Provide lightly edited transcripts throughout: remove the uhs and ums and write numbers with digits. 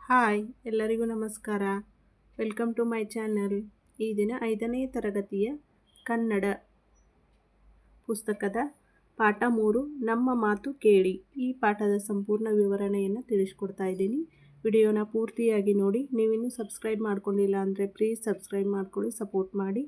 Hi ಎಲ್ಲರಿಗೂ ನಮಸ್ಕಾರ. Welcome to my channel. ಈ ದಿನ 5ನೇ ತರಗತಿಯ ಕನ್ನಡ ಪುಸ್ತಕದ ಪಾಠ 3 ನಮ್ಮ ಮಾತು ಕೇಳಿ ಈ ಪಾಠದ ಸಂಪೂರ್ಣ ವಿವರಣೆಯನ್ನು ತಿಳಿಸ್ಕೊಡ್ತಾ ಇದ್ದೀನಿ. ವಿಡಿಯೋನ ಪೂರ್ತಿಯಾಗಿ ನೋಡಿ. ನೀವಿನ್ನೂ ಸಬ್ಸ್ಕ್ರೈಬ್ ಮಾಡ್ಕೊಂಡಿಲ್ಲ ಅಂದರೆ ಪ್ಲೀಸ್ ಸಬ್ಸ್ಕ್ರೈಬ್ ಮಾಡ್ಕೊಳ್ಳಿ, ಸಪೋರ್ಟ್ ಮಾಡಿ.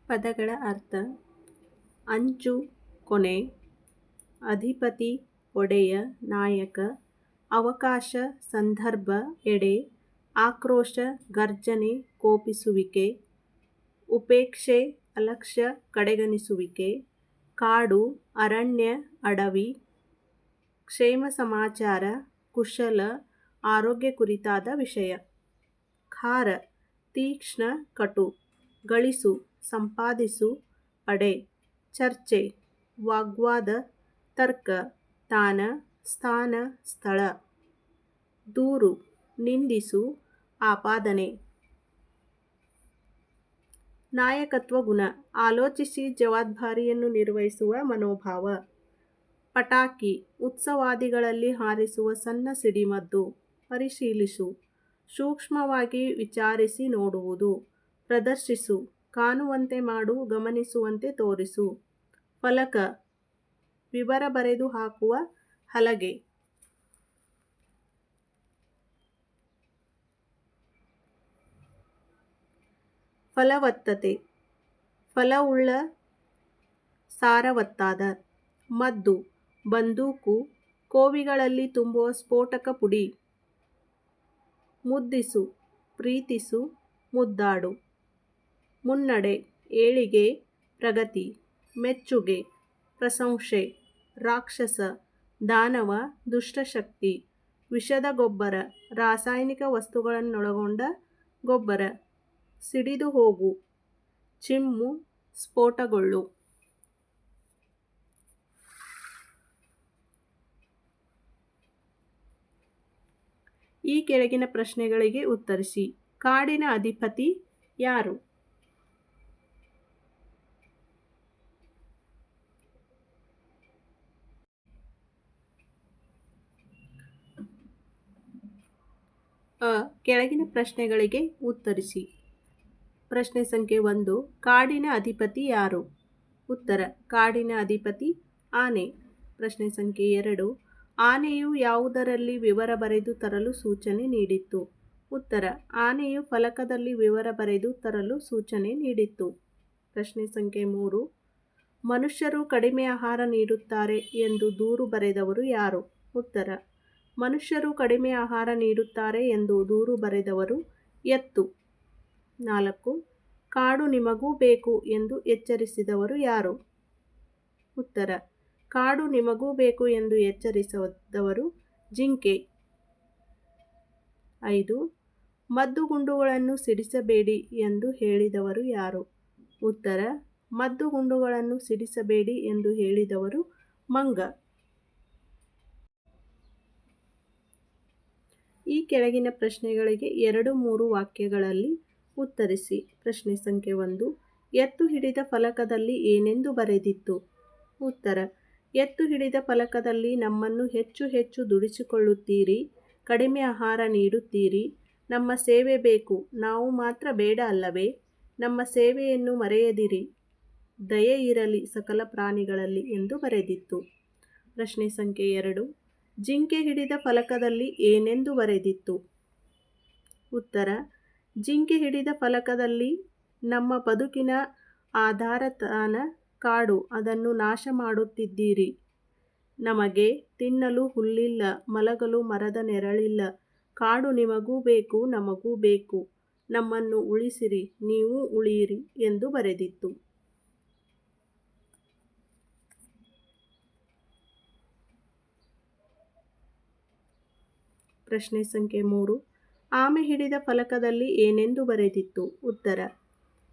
ಪದಗಳ ಅರ್ಥ: ಅಂಚು ಕೊನೆ, ಅಧಿಪತಿ ಒಡೆಯ ನಾಯಕ, ಅವಕಾಶ ಸಂದರ್ಭ ಎಡೆ, ಆಕ್ರೋಶ ಗರ್ಜನೆ ಕೋಪಿಸುವಿಕೆ, ಉಪೇಕ್ಷೆ ಅಲಕ್ಷ್ಯ ಕಡೆಗಣಿಸುವಿಕೆ, ಕಾಡು ಅರಣ್ಯ ಅಡವಿ, ಕ್ಷೇಮ ಸಮಾಚಾರ ಕುಶಲ ಆರೋಗ್ಯ ಕುರಿತಾದ ವಿಷಯ. ಖಾರ ತೀಕ್ಷ್ಣ ಕಟು, ಗಳಿಸು ಸಂಪಾದಿಸು ಪಡೆ, ಚರ್ಚೆ ವಾಗ್ವಾದ ತರ್ಕ, ತಾನ ಸ್ಥಾನ ಸ್ಥಳ, ದೂರು ನಿಂದಿಸು ಆಪಾದನೆ. ನಾಯಕತ್ವ ಗುಣ: ಆಲೋಚಿಸಿ ಜವಾಬ್ದಾರಿಯನ್ನು ನಿರ್ವಹಿಸುವ ಮನೋಭಾವ. ಪಟಾಕಿ ಉತ್ಸವಾದಿಗಳಲ್ಲಿ ಹಾರಿಸುವ ಸಣ್ಣ ಸಿಡಿಮದ್ದು. ಪರಿಶೀಲಿಸು ಸೂಕ್ಷ್ಮವಾಗಿ ವಿಚಾರಿಸಿ ನೋಡುವುದು. ಪ್ರದರ್ಶಿಸು ಕಾಣುವಂತೆ ಮಾಡು, ಗಮನಿಸುವಂತೆ ತೋರಿಸು. ಫಲಕ ವಿವರ ಬರೆದು ಹಾಕುವ ಹಲಗೆ. ಫಲವತ್ತತೆ ಫಲವುಳ್ಳ ಸಾರವತ್ತಾದ. ಮದ್ದು ಬಂದೂಕು ಕೋವಿಗಳಲ್ಲಿ ತುಂಬುವ ಸ್ಫೋಟಕ ಪುಡಿ. ಮುದ್ದಿಸು ಪ್ರೀತಿಸು ಮುದ್ದಾಡು. ಮುನ್ನಡೆ ಏಳಿಗೆ ಪ್ರಗತಿ. ಮೆಚ್ಚುಗೆ ಪ್ರಶಂಸೆ. ರಾಕ್ಷಸ ದಾನವ ದುಷ್ಟಶಕ್ತಿ. ವಿಷದ ಗೊಬ್ಬರ ರಾಸಾಯನಿಕ ವಸ್ತುಗಳನ್ನೊಳಗೊಂಡ ಗೊಬ್ಬರ. ಸಿಡಿದು ಹೋಗು ಚಿಮ್ಮು ಸ್ಫೋಟಗೊಳ್ಳು. ಈ ಕೆಳಗಿನ ಪ್ರಶ್ನೆಗಳಿಗೆ ಉತ್ತರಿಸಿ. ಕಾಡಿನ ಅಧಿಪತಿ ಯಾರು? ಕೆಳಗಿನ ಪ್ರಶ್ನೆಗಳಿಗೆ ಉತ್ತರಿಸಿ. ಪ್ರಶ್ನೆ ಸಂಖ್ಯೆ 1, ಕಾಡಿನ ಅಧಿಪತಿ ಯಾರು? ಉತ್ತರ: ಕಾಡಿನ ಅಧಿಪತಿ ಆನೆ. ಪ್ರಶ್ನೆ ಸಂಖ್ಯೆ 2, ಆನೆಯು ಯಾವುದರಲ್ಲಿ ವಿವರ ಬರೆದು ತರಲು ಸೂಚನೆ ನೀಡಿತ್ತು? ಉತ್ತರ: ಆನೆಯು ಫಲಕದಲ್ಲಿ ವಿವರ ಬರೆದು ತರಲು ಸೂಚನೆ ನೀಡಿತ್ತು. ಪ್ರಶ್ನೆ ಸಂಖ್ಯೆ 3, ಮನುಷ್ಯರು ಕಡಿಮೆ ಆಹಾರ ನೀಡುತ್ತಾರೆ ಎಂದು ದೂರು ಬರೆದವರು ಯಾರು? ಉತ್ತರ: ಮನುಷ್ಯರು ಕಡಿಮೆ ಆಹಾರ ನೀಡುತ್ತಾರೆ ಎಂದು ದೂರು ಬರೆದವರು ಎತ್ತು. 4, ಕಾಡು ನಿಮಗೂ ಬೇಕು ಎಂದು ಎಚ್ಚರಿಸಿದವರು ಯಾರು? ಉತ್ತರ: ಕಾಡು ನಿಮಗೂ ಬೇಕು ಎಂದು ಎಚ್ಚರಿಸಿದವರು ಜಿಂಕೆ. 5, ಮದ್ದುಗುಂಡುಗಳನ್ನು ಸಿಡಿಸಬೇಡಿ ಎಂದು ಹೇಳಿದವರು ಯಾರು? ಉತ್ತರ: ಮದ್ದುಗುಂಡುಗಳನ್ನು ಸಿಡಿಸಬೇಡಿ ಎಂದು ಹೇಳಿದವರು ಮಂಗ. ಈ ಕೆಳಗಿನ ಪ್ರಶ್ನೆಗಳಿಗೆ 2-3 ವಾಕ್ಯಗಳಲ್ಲಿ ಉತ್ತರಿಸಿ. ಪ್ರಶ್ನೆ ಸಂಖ್ಯೆ 1, ಎತ್ತು ಹಿಡಿದ ಫಲಕದಲ್ಲಿ ಏನೆಂದು ಬರೆದಿತ್ತು? ಉತ್ತರ: ಎತ್ತು ಹಿಡಿದ ಫಲಕದಲ್ಲಿ ನಮ್ಮನ್ನು ಹೆಚ್ಚು ಹೆಚ್ಚು ದುಡಿಸಿಕೊಳ್ಳುತ್ತೀರಿ, ಕಡಿಮೆ ಆಹಾರ ನೀಡುತ್ತೀರಿ. ನಮ್ಮ ಸೇವೆ ಬೇಕು, ನಾವು ಮಾತ್ರ ಬೇಡ ಅಲ್ಲವೇ? ನಮ್ಮ ಸೇವೆಯನ್ನು ಮರೆಯದಿರಿ, ದಯೆ ಇರಲಿ ಸಕಲ ಪ್ರಾಣಿಗಳಲ್ಲಿ ಎಂದು ಬರೆದಿತ್ತು. ಪ್ರಶ್ನೆ ಸಂಖ್ಯೆ 2. ಜಿಂಕೆ ಹಿಡಿದ ಫಲಕದಲ್ಲಿ ಏನೆಂದು ಬರೆದಿತ್ತು? ಉತ್ತರ: ಜಿಂಕೆ ಹಿಡಿದ ಫಲಕದಲ್ಲಿ ನಮ್ಮ ಬದುಕಿನ ಆಧಾರತಾಣ ಕಾಡು, ಅದನ್ನು ನಾಶ ಮಾಡುತ್ತಿದ್ದೀರಿ. ನಮಗೆ ತಿನ್ನಲು ಹುಲ್ಲಿಲ್ಲ, ಮಲಗಲು ಮರದ ನೆರಳಿಲ್ಲ. ಕಾಡು ನಿಮಗೂ ಬೇಕು, ನಮಗೂ ಬೇಕು. ನಮ್ಮನ್ನು ಉಳಿಸಿರಿ, ನೀವು ಉಳಿಯಿರಿ ಎಂದು ಬರೆದಿತ್ತು. ಪ್ರಶ್ನೆ ಸಂಖ್ಯೆ 3. ಆಮೆ ಹಿಡಿದ ಫಲಕದಲ್ಲಿ ಏನೆಂದು ಬರೆದಿತ್ತು? ಉತ್ತರ: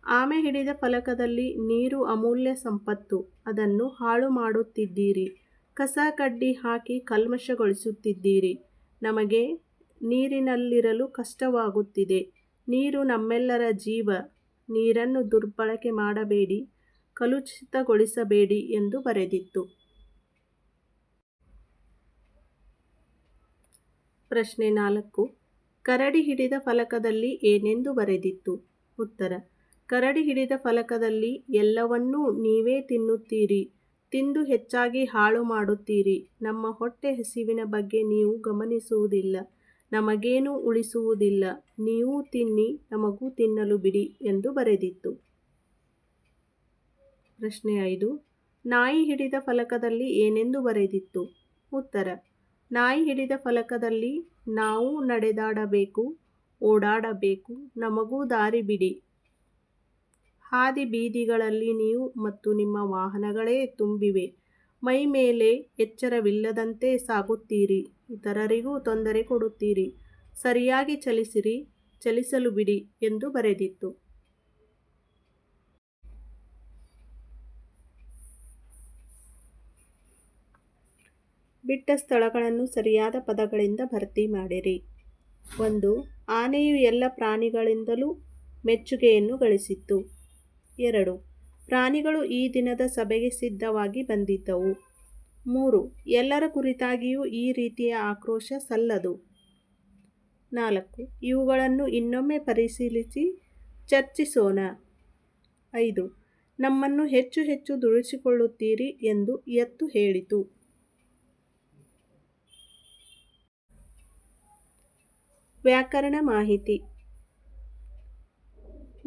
ಆಮೆ ಹಿಡಿದ ಫಲಕದಲ್ಲಿ ನೀರು ಅಮೂಲ್ಯ ಸಂಪತ್ತು, ಅದನ್ನು ಹಾಳು ಮಾಡುತ್ತಿದ್ದೀರಿ. ಕಸ ಕಡ್ಡಿ ಹಾಕಿ ಕಲ್ಮಶಗೊಳಿಸುತ್ತಿದ್ದೀರಿ. ನಮಗೆ ನೀರಿನಲ್ಲಿರಲು ಕಷ್ಟವಾಗುತ್ತಿದೆ. ನೀರು ನಮ್ಮೆಲ್ಲರ ಜೀವ. ನೀರನ್ನು ದುರ್ಬಳಕೆ ಮಾಡಬೇಡಿ, ಕಲುಷಿತಗೊಳಿಸಬೇಡಿ ಎಂದು ಬರೆದಿತ್ತು. ಪ್ರಶ್ನೆ 4. ಕರಡಿ ಹಿಡಿದ ಫಲಕದಲ್ಲಿ ಏನೆಂದು ಬರೆದಿತ್ತು? ಉತ್ತರ: ಕರಡಿ ಹಿಡಿದ ಫಲಕದಲ್ಲಿ ಎಲ್ಲವನ್ನೂ ನೀವೇ ತಿನ್ನುತ್ತೀರಿ, ತಿಂದು ಹೆಚ್ಚಾಗಿ ಹಾಳು ಮಾಡುತ್ತೀರಿ. ನಮ್ಮ ಹೊಟ್ಟೆ ಹಸಿವಿನ ಬಗ್ಗೆ ನೀವು ಗಮನಿಸುವುದಿಲ್ಲ, ನಮಗೇನೂ ಉಳಿಸುವುದಿಲ್ಲ. ನೀವೂ ತಿನ್ನಿ, ನಮಗೂ ತಿನ್ನಲು ಬಿಡಿ ಎಂದು ಬರೆದಿತ್ತು. ಪ್ರಶ್ನೆ 5. ನಾಯಿ ಹಿಡಿದ ಫಲಕದಲ್ಲಿ ಏನೆಂದು ಬರೆದಿತ್ತು? ಉತ್ತರ: ನಾಯಿ ಹಿಡಿದ ಫಲಕದಲ್ಲಿ ನಾವು ನಡೆದಾಡಬೇಕು, ಓಡಾಡಬೇಕು, ನಮಗೂ ದಾರಿ ಬಿಡಿ. ಹಾದಿ ಬೀದಿಗಳಲ್ಲಿ ನೀವು ಮತ್ತು ನಿಮ್ಮ ವಾಹನಗಳೇ ತುಂಬಿವೆ. ಮೈ ಮೇಲೆ ಎಚ್ಚರವಿಲ್ಲದಂತೆ ಸಾಗುತ್ತೀರಿ, ಇತರರಿಗೂ ತೊಂದರೆ ಕೊಡುತ್ತೀರಿ. ಸರಿಯಾಗಿ ಚಲಿಸಿರಿ, ಚಲಿಸಲು ಬಿಡಿ ಎಂದು ಬರೆದಿತ್ತು. ಬಿಟ್ಟ ಸ್ಥಳಗಳನ್ನು ಸರಿಯಾದ ಪದಗಳಿಂದ ಭರ್ತಿ ಮಾಡಿರಿ. 1. ಆನೆಯು ಎಲ್ಲ ಪ್ರಾಣಿಗಳಿಂದಲೂ ಮೆಚ್ಚುಗೆಯನ್ನು ಗಳಿಸಿತ್ತು. 2. ಪ್ರಾಣಿಗಳು ಈ ದಿನದ ಸಭೆಗೆ ಸಿದ್ಧವಾಗಿ ಬಂದಿದ್ದವು. 3. ಎಲ್ಲರ ಕುರಿತಾಗಿಯೂ ಈ ರೀತಿಯ ಆಕ್ರೋಶ ಸಲ್ಲದು. 4. ಇವುಗಳನ್ನು ಇನ್ನೊಮ್ಮೆ ಪರಿಶೀಲಿಸಿ ಚರ್ಚಿಸೋಣ. 5. ನಮ್ಮನ್ನು ಹೆಚ್ಚು ಹೆಚ್ಚು ದುಡಿಸಿಕೊಳ್ಳುತ್ತೀರಿ ಎಂದು ಎತ್ತು ಹೇಳಿತು. ವ್ಯಾಕರಣ ಮಾಹಿತಿ.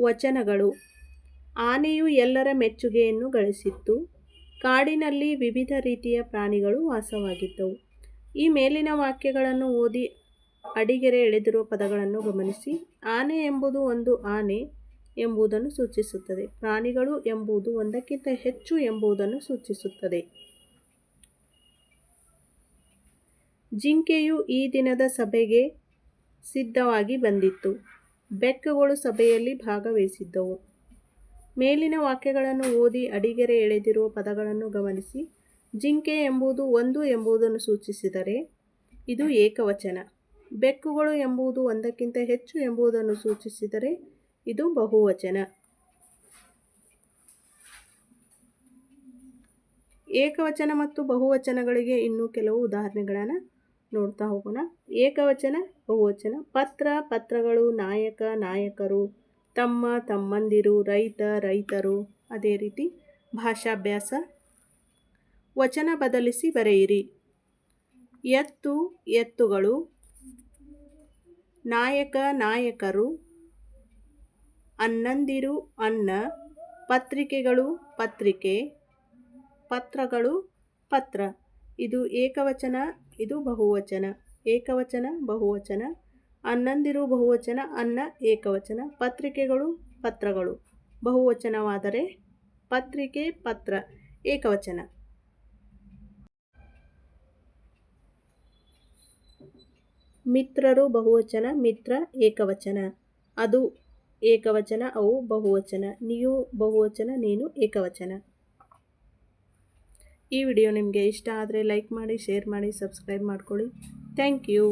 ವಚನಗಳು: ಆನೆಯು ಎಲ್ಲರ ಮೆಚ್ಚುಗೆಯನ್ನು ಗಳಿಸಿತ್ತು. ಕಾಡಿನಲ್ಲಿ ವಿವಿಧ ರೀತಿಯ ಪ್ರಾಣಿಗಳು ವಾಸವಾಗಿದ್ದವು. ಈ ಮೇಲಿನ ವಾಕ್ಯಗಳನ್ನು ಓದಿ ಅಡಿಗೆರೆ ಎಳೆದಿರುವ ಪದಗಳನ್ನು ಗಮನಿಸಿ. ಆನೆ ಎಂಬುದು ಒಂದು ಆನೆ ಎಂಬುದನ್ನು ಸೂಚಿಸುತ್ತದೆ. ಪ್ರಾಣಿಗಳು ಎಂಬುದು ಒಂದಕ್ಕಿಂತ ಹೆಚ್ಚು ಎಂಬುದನ್ನು ಸೂಚಿಸುತ್ತದೆ. ಜಿಂಕೆಯು ಈ ದಿನದ ಸಭೆಗೆ ಸಿದ್ಧವಾಗಿ ಬಂದಿತ್ತು. ಬೆಕ್ಕುಗಳು ಸಭೆಯಲ್ಲಿ ಭಾಗವಹಿಸಿದ್ದವು. ಮೇಲಿನ ವಾಕ್ಯಗಳನ್ನು ಓದಿ ಅಡಿಗೆರೆ ಎಳೆದಿರುವ ಪದಗಳನ್ನು ಗಮನಿಸಿ. ಜಿಂಕೆ ಎಂಬುದು ಒಂದು ಎಂಬುದನ್ನು ಸೂಚಿಸಿದರೆ ಇದು ಏಕವಚನ. ಬೆಕ್ಕುಗಳು ಎಂಬುದು ಒಂದಕ್ಕಿಂತ ಹೆಚ್ಚು ಎಂಬುದನ್ನು ಸೂಚಿಸಿದರೆ ಇದು ಬಹುವಚನ. ಏಕವಚನ ಮತ್ತು ಬಹುವಚನಗಳಿಗೆ ಇನ್ನೂ ಕೆಲವು ಉದಾಹರಣೆಗಳನ್ನು ನೋಡ್ತಾ ಹೋಗೋಣ. ಏಕವಚನ, ಬಹುವಚನ: ಪತ್ರ, ಪತ್ರಗಳು, ನಾಯಕ, ನಾಯಕರು, ತಮ್ಮ, ತಮ್ಮಂದಿರು, ರೈತ, ರೈತರು. ಅದೇ ರೀತಿ ಭಾಷಾಭ್ಯಾಸ. ವಚನ ಬದಲಿಸಿ ಬರೆಯಿರಿ. ಎತ್ತು, ಎತ್ತುಗಳು. ನಾಯಕ, ನಾಯಕರು. ಅಣ್ಣಂದಿರು, ಅಣ್ಣ. ಪತ್ರಿಕೆಗಳು, ಪತ್ರಿಕೆ. ಪತ್ರಗಳು, ಪತ್ರ. ಇದು ಏಕವಚನ, ಇದು ಬಹುವಚನ. ಏಕವಚನ, ಬಹುವಚನ. ಅಣ್ಣಂದಿರು ಬಹುವಚನ, ಅಣ್ಣ ಏಕವಚನ. ಪತ್ರಿಕೆಗಳು, ಪತ್ರಗಳು ಬಹುವಚನವಾದರೆ ಪತ್ರಿಕೆ, ಪತ್ರ ಏಕವಚನ. ಮಿತ್ರರು ಬಹುವಚನ, ಮಿತ್ರ ಏಕವಚನ. ಅದು ಏಕವಚನ, ಅವು ಬಹುವಚನ. ನೀವು ಬಹುವಚನ, ನೀನು ಏಕವಚನ. ಈ ವಿಡಿಯೋ ನಿಮಗೆ ಇಷ್ಟ ಆದರೆ ಲೈಕ್ ಮಾಡಿ, ಶೇರ್ ಮಾಡಿ, ಸಬ್ಸ್ಕ್ರೈಬ್ ಮಾಡ್ಕೊಳ್ಳಿ. Thank you.